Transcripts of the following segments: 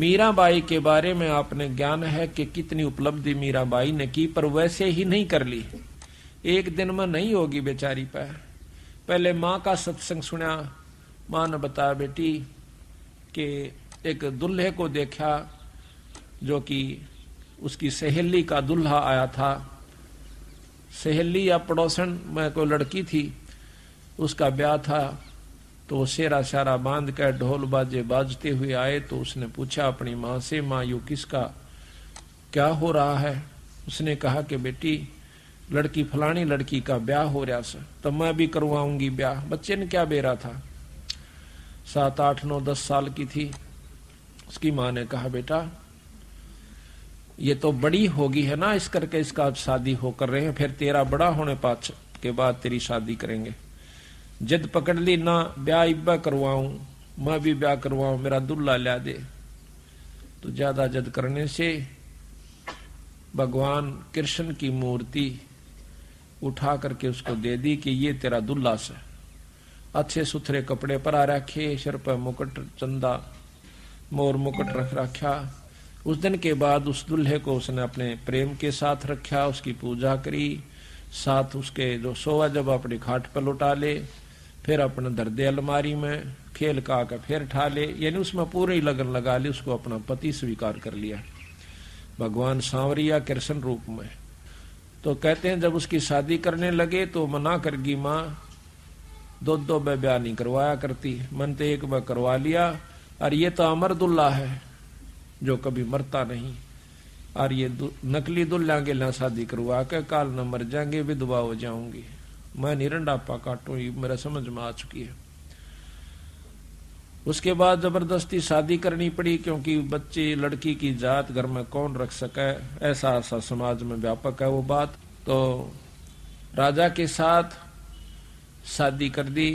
मीराबाई के बारे में आपने ज्ञान है कि कितनी उपलब्धि मीराबाई ने की, पर वैसे ही नहीं कर ली। एक दिन में नहीं होगी बेचारी पर। पहले माँ का सत्संग सुना। माँ ने बताया बेटी कि एक दूल्हे को देखा जो कि उसकी सहेली का दूल्हा आया था। सहेली या पड़ोसन में कोई लड़की थी, उसका ब्याह था। तो वो सेरा सारा बांध कर ढोल बाजे बाजते हुए आए। तो उसने पूछा अपनी माँ से, माँ यू किसका क्या हो रहा है? उसने कहा कि बेटी लड़की फलानी लड़की का ब्याह हो रहा है, तो मैं भी करवाऊंगी ब्याह। बच्चे ने क्या बेरा था, 7, 8, 9, 10 साल की थी। उसकी माँ ने कहा बेटा ये तो बड़ी होगी है ना, इस करके इसका शादी हो कर रहे हैं, फिर तेरा बड़ा होने पाछ के बाद तेरी शादी करेंगे। जद पकड़ ली ना ब्याह इब्बा करवाऊं, मैं भी ब्याह करवाऊं, मेरा दुल्ला ला दे। तो ज्यादा जद करने से भगवान कृष्ण की मूर्ति उठा करके उसको दे दी कि ये तेरा दुल्ला से। अच्छे सुथरे कपड़े परा रखे, सिर पर मुकुट, चंदा मोर मुकुट रख रखा। उस दिन के बाद उस दुल्हे को उसने अपने प्रेम के साथ रखा, उसकी पूजा करी, साथ उसके जो सोवा जब अपनी खाट पर लुटा ले, फिर अपने दर्दे अलमारी में खेल का फिर ठा ले, यानी उसमें पूरी लगन लगा ली, उसको अपना पति स्वीकार कर लिया भगवान सांवरिया कृष्ण रूप में। तो कहते हैं जब उसकी शादी करने लगे तो मना करगी माँ, 2 में ब्याह नहीं करवाया करती, मन तो एक में करवा लिया। और ये तो अमर दुल्ला है जो कभी मरता नहीं, और ये नकली दुल्ला के ला शादी करवा के काल न मर जाएंगे, विधवा हो जाऊंगी, मैं निरंडापा काटू, मेरा समझ में आ चुकी है। उसके बाद जबरदस्ती शादी करनी पड़ी, क्योंकि बच्चे लड़की की जात घर में कौन रख सके, ऐसा समाज में व्यापक है वो बात। तो राजा के साथ शादी कर दी।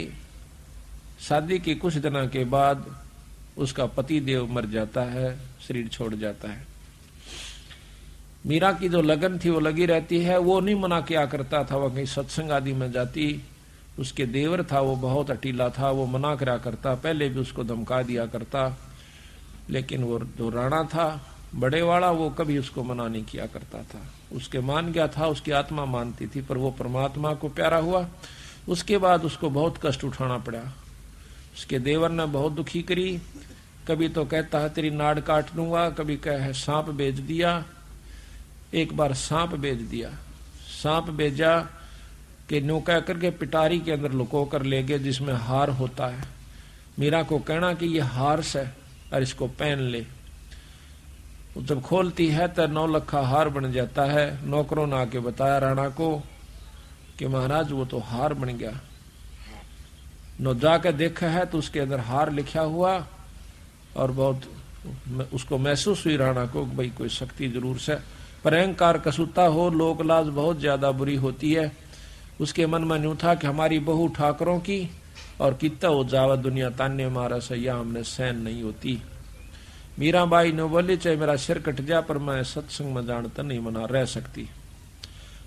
शादी के कुछ दिनों के बाद उसका पति देव मर जाता है, शरीर छोड़ जाता है। मीरा की जो लगन थी वो लगी रहती है। वो नहीं मना किया करता था, वह कहीं सत्संग आदि में जाती। उसके देवर था वो बहुत अटीला था, वो मना करा करता, पहले भी उसको धमका दिया करता। लेकिन वो जो राणा था बड़े वाला, वो कभी उसको मना नहीं किया करता था। उसके मान गया था, उसकी आत्मा मानती थी, पर वो परमात्मा को प्यारा हुआ। उसके बाद उसको बहुत कष्ट उठाना पड़ा। उसके देवर ने बहुत दुखी करी। कभी तो कहता है तेरी नाड़ काट दूंगा, कभी कहे सांप बेच दिया। एक बार सांप बेच दिया। सांप बेचा कि नो कह करके पिटारी के अंदर लुको कर ले गए, जिसमें हार होता है। मीरा को कहना कि ये हार से और इसको पहन ले। जब खोलती है तो 9 लखा हार बन जाता है। नौकरों ने आके बताया राणा को कि महाराज वो तो हार बन गया। नो जाकर देखा है तो उसके अंदर हार लिखा हुआ, और बहुत उसको महसूस हुई राणा को भाई कोई शक्ति जरूर से। पर अहंकार कसूता हो, लोक लाज बहुत ज्यादा बुरी होती है। उसके मन में न्यू था कि हमारी बहू ठाकरों की, और कितना हो जावा दुनिया ताने मारा से, या हमने सहन नहीं होती। मीराबाई ने बोली चाहे मेरा सिर कट जा, पर मैं सत्संग में जानता नहीं मना रह सकती।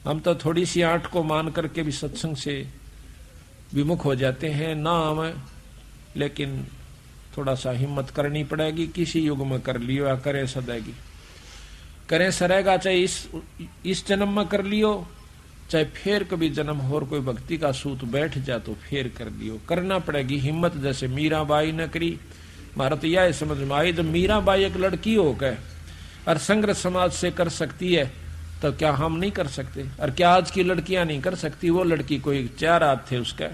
हम तो थोड़ी सी आंट को मान करके भी सत्संग से विमुख हो जाते हैं ना हमें, लेकिन थोड़ा सा हिम्मत करनी पड़ेगी। किसी युग में कर लियो या करे सदैगी, करें सरेगा, चाहे इस जन्म में कर लियो, चाहे फिर कभी जन्म और कोई भक्ति का सूत बैठ जा तो फिर कर लियो। करना पड़ेगी हिम्मत, जैसे मीराबाई ने करी। मारा तो यह समझ में आई, जब मीराबाई एक लड़की हो गए और संग्रह समाज से कर सकती है, तो क्या हम नहीं कर सकते? और क्या आज की लड़कियां नहीं कर सकती? वो लड़की कोई 4 हाथ थे उसके,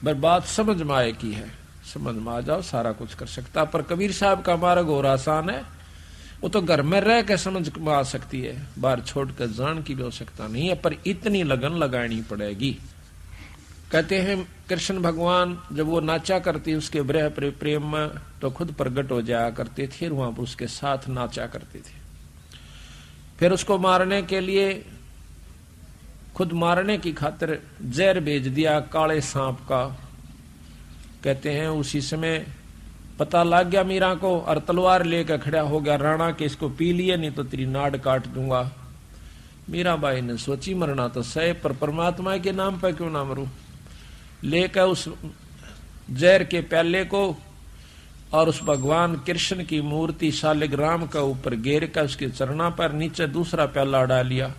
पर बात समझ में आए की है। समझ में आ जाओ सारा कुछ कर सकता। पर कबीर साहब का मार्ग और आसान है, वो तो घर में रह के समझ में आ सकती है, बाहर छोड़कर जान की भी आवश्यकता नहीं है, पर इतनी लगन लगानी पड़ेगी। कहते हैं कृष्ण भगवान जब वो नाचा करती उसके ब्रह प्रेम में, तो खुद प्रकट हो जाया करते थे, वहां पर उसके साथ नाचा करते थे। फिर उसको मारने के लिए, खुद मारने की खातिर जहर भेज दिया काले सांप का। कहते हैं उसी समय पता लग गया मीरा को, और तलवार लेकर खड़ा हो गया राणा के, इसको पी लिए नहीं तो तेरी नाड़ काट दूंगा। मीराबाई ने सोची मरना तो सही, पर परमात्मा के नाम पर क्यों ना मरूं। लेकर उस जहर के प्याले को और उस भगवान कृष्ण की मूर्ति शालिग्राम का ऊपर घेर कर उसके चरणों पर नीचे दूसरा प्याला डाल लिया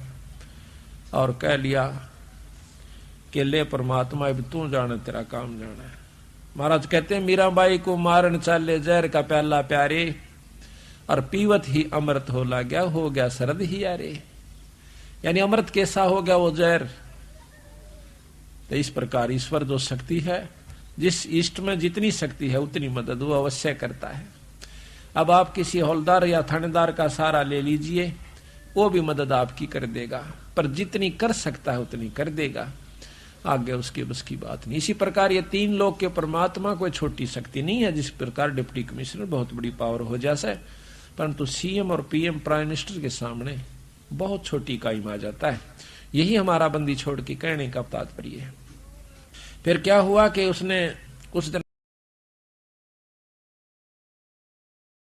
और कह लिया कि ले परमात्मा अब तू जाने तेरा काम जाना है। महाराज कहते हैं मीराबाई को मारन चाले जहर का प्याला प्यारे और पीवत ही अमृत हो गया शरद ही यारे। यानी अमृत कैसा हो गया वो जहर। तो इस प्रकार ईश्वर जो शक्ति है, जिस इष्ट में जितनी शक्ति है उतनी मदद वो अवश्य करता है। अब आप किसी हौलदार या थानेदार का सहारा ले लीजिए, वो भी मदद आपकी कर देगा, पर जितनी कर सकता है उतनी कर देगा, आगे उसकी बस की बात नहीं। इसी प्रकार ये तीन लोग के परमात्मा कोई छोटी शक्ति नहीं है। जिस प्रकार डिप्टी कमिश्नर बहुत बड़ी पावर हो जैसे, परंतु सीएम और पीएम प्राइम मिनिस्टर के सामने बहुत छोटी इकाई आ जाता है। यही हमारा बंदी छोड़ के कहने का तात्पर्य है। फिर क्या हुआ कि उसने उस दिन